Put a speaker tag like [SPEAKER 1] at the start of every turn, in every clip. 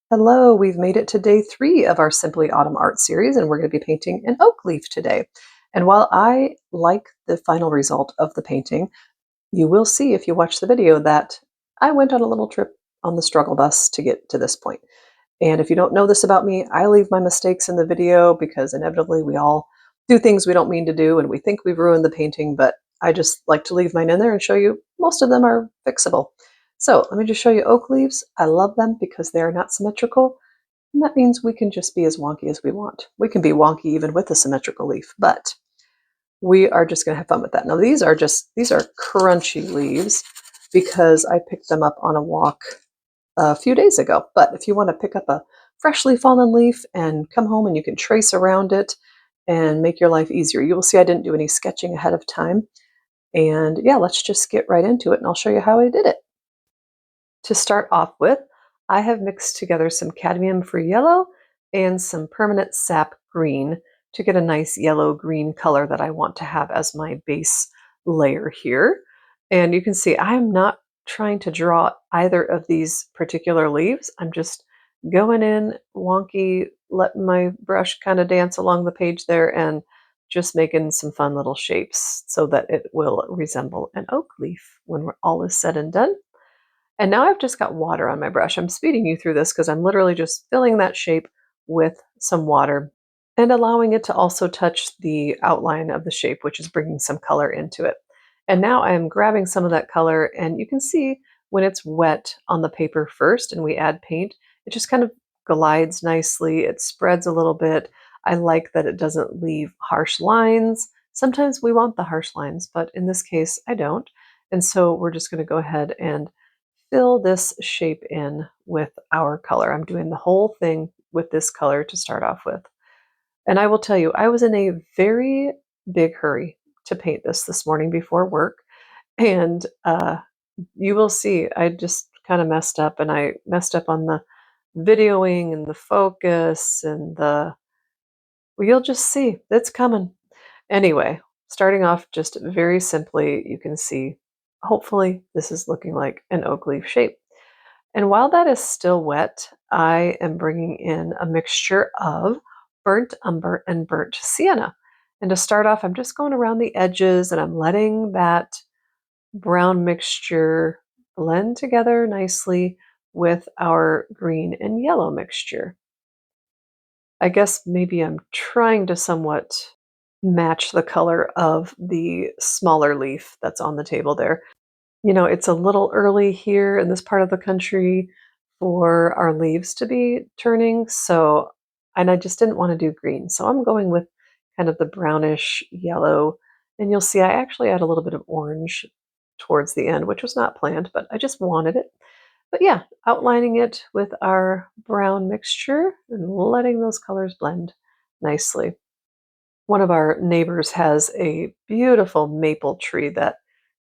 [SPEAKER 1] Hello, we've made it to day 3 of our Simply Autumn Art series, and we're going to be painting an oak leaf today. And while I like the final result of the painting, you will see if you watch the video that I went on a little trip on the struggle bus to get to this point. And if you don't know this about me, I leave my mistakes in the video because inevitably we all do things we don't mean to do and we think we've ruined the painting, but I just like to leave mine in there and show you most of them are fixable. So let me just show you oak leaves. I love them because they're not symmetrical, and that means we can just be as wonky as we want. We can be wonky even with a symmetrical leaf, but we are just going to have fun with that. Now these are crunchy leaves because I picked them up on a walk a few days ago. But if you want to pick up a freshly fallen leaf and come home and you can trace around it and make your life easier, you will see I didn't do any sketching ahead of time. And yeah, let's just get right into it and I'll show you how I did it. To start off with, I have mixed together some cadmium-free yellow and some permanent sap green to get a nice yellow-green color that I want to have as my base layer here. And you can see I'm not trying to draw either of these particular leaves. I'm just going in wonky, letting my brush kind of dance along the page there and just making some fun little shapes so that it will resemble an oak leaf when all is said and done. And now I've just got water on my brush. I'm speeding you through this because I'm literally just filling that shape with some water and allowing it to also touch the outline of the shape, which is bringing some color into it. And now I'm grabbing some of that color, and you can see when it's wet on the paper first and we add paint, it just kind of glides nicely. It spreads a little bit. I like that it doesn't leave harsh lines. Sometimes we want the harsh lines, but in this case, I don't. And so we're just going to go ahead and fill this shape in with our color. I'm doing the whole thing with this color to start off with. And I will tell you, I was in a very big hurry to paint this morning before work. And you will see, I just kind of messed up, and I messed up on the videoing and the focus and well, you'll just see, it's coming. Anyway, starting off just very simply, you can see, hopefully this is looking like an oak leaf shape. And while that is still wet, I am bringing in a mixture of burnt umber and burnt sienna. And to start off, I'm just going around the edges and I'm letting that brown mixture blend together nicely with our green and yellow mixture. I guess maybe I'm trying to somewhat match the color of the smaller leaf that's on the table there. You know, it's a little early here in this part of the country for our leaves to be turning, so and I just didn't want to do green, so I'm going with kind of the brownish yellow, and you'll see I actually add a little bit of orange towards the end, which was not planned, but I just wanted it. But yeah, outlining it with our brown mixture and letting those colors blend nicely. One of our neighbors has a beautiful maple tree that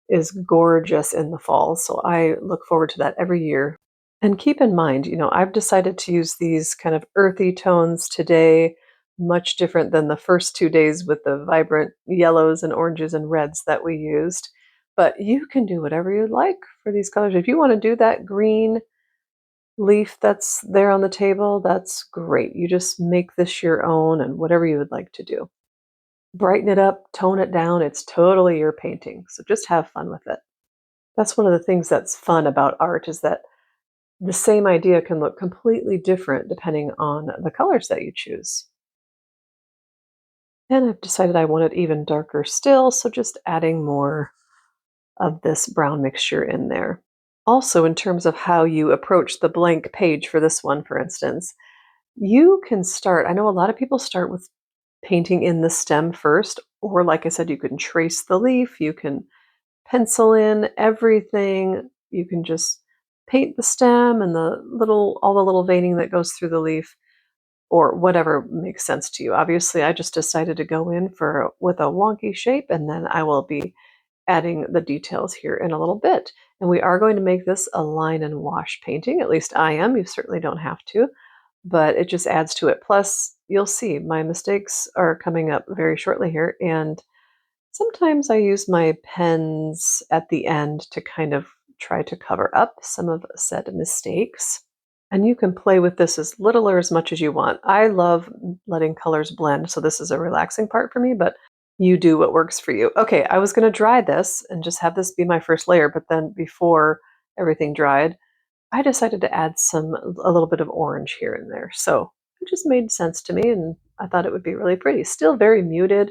[SPEAKER 1] is gorgeous in the fall, so I look forward to that every year. And keep in mind, you know, I've decided to use these kind of earthy tones today, much different than the first 2 days with the vibrant yellows and oranges and reds that we used. But you can do whatever you like for these colors. If you want to do that green leaf that's there on the table, that's great. You just make this your own and whatever you would like to do. Brighten it up, tone it down. It's totally your painting. So just have fun with it. That's one of the things that's fun about art is that the same idea can look completely different depending on the colors that you choose. And I've decided I want it even darker still, so just adding more of this brown mixture in there. Also, in terms of how you approach the blank page for this one, for instance, you can start, I know a lot of people start with painting in the stem first, or like I said, you can trace the leaf, you can pencil in everything, you can just paint the stem and all the little veining that goes through the leaf, or whatever makes sense to you. Obviously, I just decided to go in with a wonky shape, and then I will be adding the details here in a little bit. And we are going to make this a line and wash painting. At least I am. You certainly don't have to, but it just adds to it. Plus, you'll see my mistakes are coming up very shortly here, and sometimes I use my pens at the end to kind of try to cover up some of said mistakes. And you can play with this as little or as much as you want. I love letting colors blend, so this is a relaxing part for me, but you do what works for you. Okay, I was going to dry this and just have this be my first layer, but then before everything dried, I decided to add a little bit of orange here and there. So it just made sense to me, and I thought it would be really pretty. Still very muted,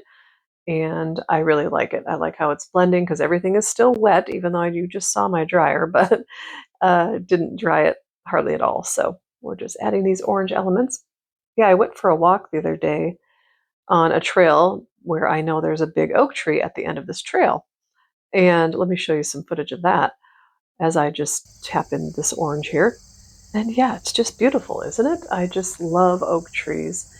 [SPEAKER 1] and I really like it. I like how it's blending because everything is still wet, even though you just saw my dryer, but didn't dry it hardly at all. So we're just adding these orange elements. Yeah, I went for a walk the other day on a trail where I know there's a big oak tree at the end of this trail. And let me show you some footage of that as I just tap in this orange here. And yeah, it's just beautiful, isn't it? I just love oak trees.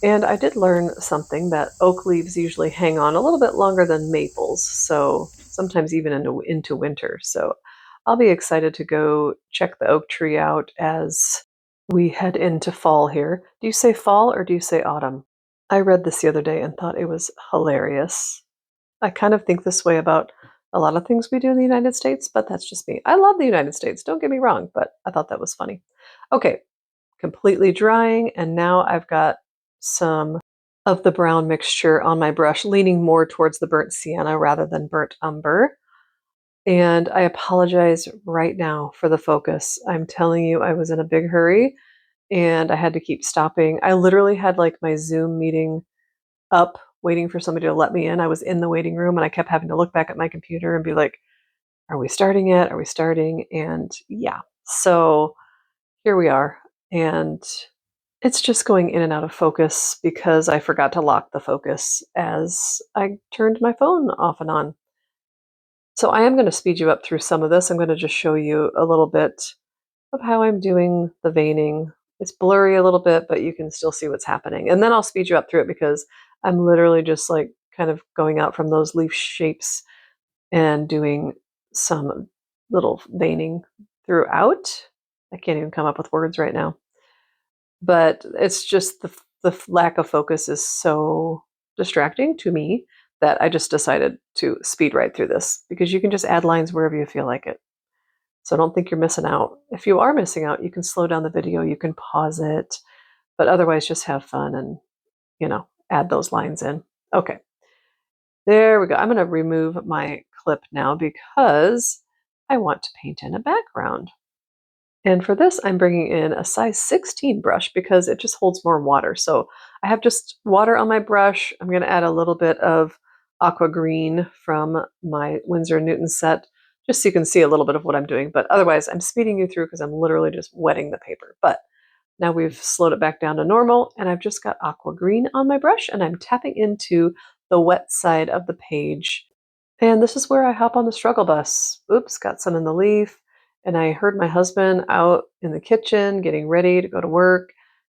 [SPEAKER 1] And I did learn something that oak leaves usually hang on a little bit longer than maples, so sometimes even into winter. So I'll be excited to go check the oak tree out as we head into fall here. Do you say fall or do you say autumn? I read this the other day and thought it was hilarious. I kind of think this way about a lot of things we do in the United States, but that's just me. I love the United States, don't get me wrong, but I thought that was funny. Okay, completely drying, and now I've got some of the brown mixture on my brush, leaning more towards the burnt sienna rather than burnt umber. And I apologize right now for the focus. I'm telling you, I was in a big hurry and I had to keep stopping. I literally had like my Zoom meeting up, waiting for somebody to let me in. I was in the waiting room and I kept having to look back at my computer and be like, are we starting yet? Are we starting? And yeah, so here we are. And it's just going in and out of focus because I forgot to lock the focus as I turned my phone off and on. So I am going to speed you up through some of this. I'm going to just show you a little bit of how I'm doing the veining. It's blurry a little bit, but you can still see what's happening. And then I'll speed you up through it because I'm literally just like kind of going out from those leaf shapes and doing some little veining throughout. I can't even come up with words right now. But it's just the lack of focus is so distracting to me that I just decided to speed right through this because you can just add lines wherever you feel like it. So don't think you're missing out. If you are missing out, you can slow down the video, you can pause it, but otherwise just have fun and, add those lines in. Okay, there we go. I'm going to remove my clip now because I want to paint in a background. And for this, I'm bringing in a size 16 brush because it just holds more water. So I have just water on my brush. I'm going to add a little bit of aqua green from my Winsor Newton set, just so you can see a little bit of what I'm doing. But otherwise, I'm speeding you through because I'm literally just wetting the paper. But now we've slowed it back down to normal, and I've just got aqua green on my brush, and I'm tapping into the wet side of the page. And this is where I hop on the struggle bus. Oops, got some in the leaf. And I heard my husband out in the kitchen getting ready to go to work.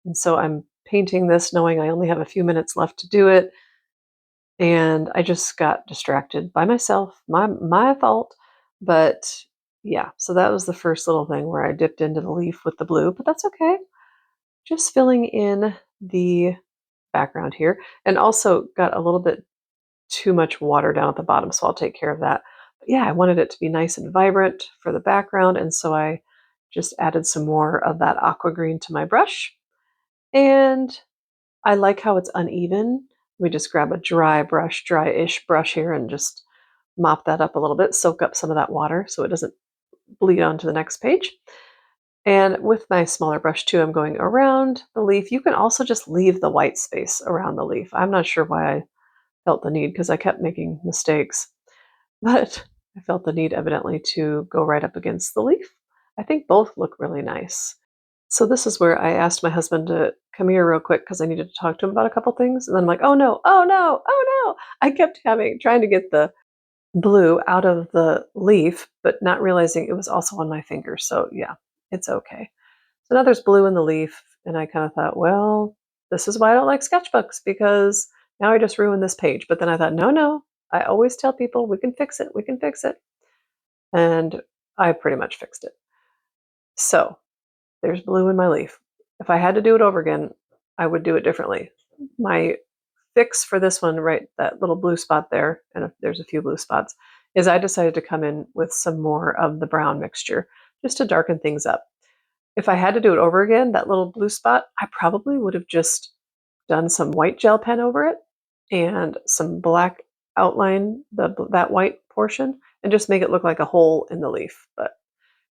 [SPEAKER 1] And so I'm painting this knowing I only have a few minutes left to do it. And I just got distracted by myself. My fault. But yeah, so that was the first little thing where I dipped into the leaf with the blue, but that's okay. Just filling in the background here. And also got a little bit too much water down at the bottom, so I'll take care of that. But yeah, I wanted it to be nice and vibrant for the background, and so I just added some more of that aqua green to my brush. And I like how it's uneven. We just grab a dry-ish brush here and just mop that up a little bit, soak up some of that water so it doesn't bleed onto the next page. And with my smaller brush too, I'm going around the leaf. You can also just leave the white space around the leaf. I'm not sure why I felt the need because I kept making mistakes. But I felt the need evidently to go right up against the leaf. I think both look really nice. So this is where I asked my husband to come here real quick because I needed to talk to him about a couple things. And then I'm like, oh no, oh no, oh no. I kept trying to get the blue out of the leaf, but not realizing it was also on my finger. So yeah, it's okay. So now there's blue in the leaf. And I kind of thought, well, this is why I don't like sketchbooks because now I just ruined this page. But then I thought, no, I always tell people we can fix it. We can fix it. And I pretty much fixed it. So there's blue in my leaf. If I had to do it over again, I would do it differently. My fix for this one, right, that little blue spot there, and if there's a few blue spots, is I decided to come in with some more of the brown mixture just to darken things up. If I had to do it over again, that little blue spot, I probably would have just done some white gel pen over it and some black outline, that white portion, and just make it look like a hole in the leaf. But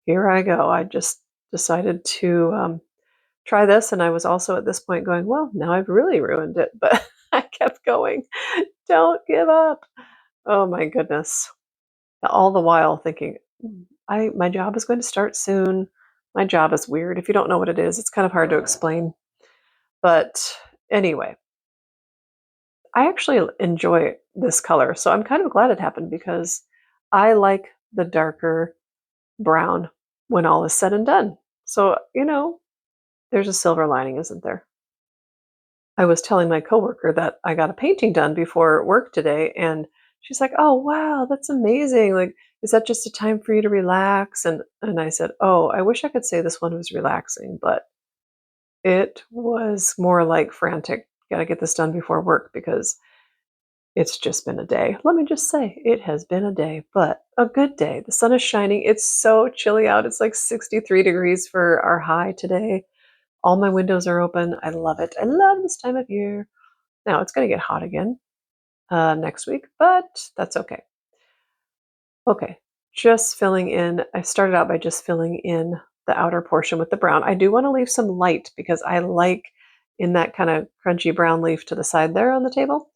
[SPEAKER 1] here I go. I just decided to try this, and I was also at this point going, well, now I've really ruined it, but I kept going. Don't give up. Oh my goodness. All the while thinking, my job is going to start soon. My job is weird. If you don't know what it is, it's kind of hard to explain. But anyway, I actually enjoy this color. So I'm kind of glad it happened because I like the darker brown when all is said and done. So, there's a silver lining, isn't there? I was telling my coworker that I got a painting done before work today, and she's like, "Oh, wow, that's amazing. Like, is that just a time for you to relax?" And I said, "Oh, I wish I could say this one was relaxing, but it was more like frantic. Got to get this done before work because it's just been a day. Let me just say, it has been a day, but a good day. The sun is shining. It's so chilly out. It's like 63 degrees for our high today. All my windows are open. I love it. I love this time of year. Now it's going to get hot again next week, but that's okay. Okay, just filling in. I started out by just filling in the outer portion with the brown. I do want to leave some light because I like in that kind of crunchy brown leaf to the side there on the table.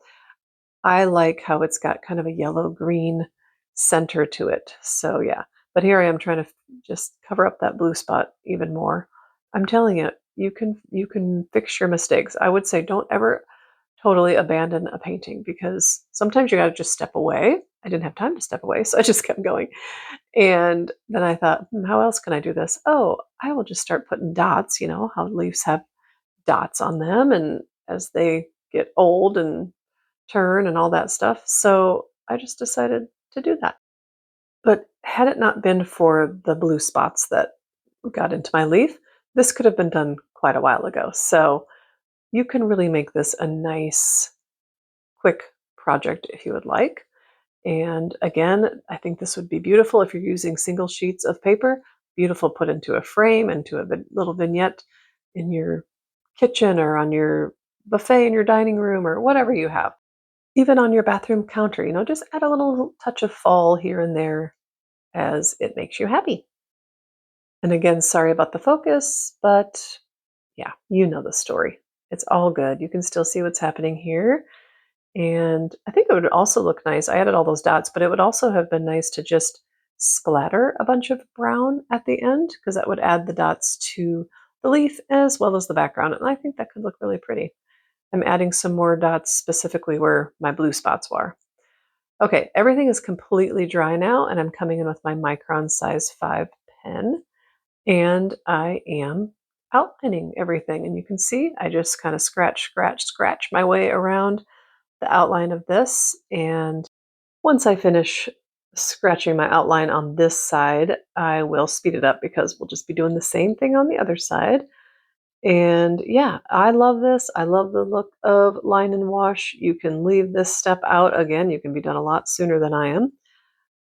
[SPEAKER 1] I like how it's got kind of a yellow-green center to it. So yeah, but here I am trying to just cover up that blue spot even more. I'm telling you, you can fix your mistakes. I would say don't ever totally abandon a painting because sometimes you got to just step away. I didn't have time to step away, so I just kept going. And then I thought, how else can I do this? Oh, I will just start putting dots, how leaves have dots on them and as they get old and turn and all that stuff. So I just decided to do that. But had it not been for the blue spots that got into my leaf, this could have been done quite a while ago. So you can really make this a nice, quick project if you would like. And again, I think this would be beautiful if you're using single sheets of paper, beautiful put into a frame, into a little vignette in your kitchen or on your buffet in your dining room or whatever you have. Even on your bathroom counter, just add a little touch of fall here and there as it makes you happy. And again, sorry about the focus, but yeah, you know the story. It's all good. You can still see what's happening here. And I think it would also look nice. I added all those dots, but it would also have been nice to just splatter a bunch of brown at the end because that would add the dots to the leaf as well as the background. And I think that could look really pretty. I'm adding some more dots specifically where my blue spots were. Okay, everything is completely dry now, and I'm coming in with my Micron size 5 pen, and I am outlining everything. And you can see I just kind of scratch my way around the outline of this. And once I finish scratching my outline on this side, I will speed it up because we'll just be doing the same thing on the other side. And yeah, I love this. I love the look of line and wash. You can leave this step out. Again, you can be done a lot sooner than I am,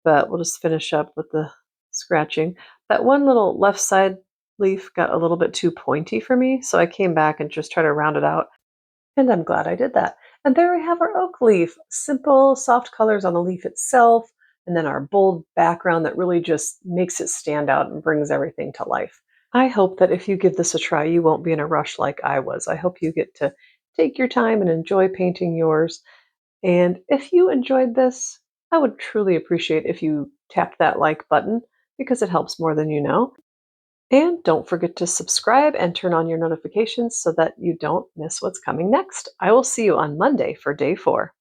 [SPEAKER 1] but we'll just finish up with the scratching. That one little left side leaf got a little bit too pointy for me, so I came back and just tried to round it out, and I'm glad I did that. And there we have our oak leaf. Simple, soft colors on the leaf itself, and then our bold background that really just makes it stand out and brings everything to life. I hope that if you give this a try, you won't be in a rush like I was. I hope you get to take your time and enjoy painting yours. And if you enjoyed this, I would truly appreciate if you tapped that like button because it helps more than you know. And don't forget to subscribe and turn on your notifications so that you don't miss what's coming next. I will see you on Monday for day 4.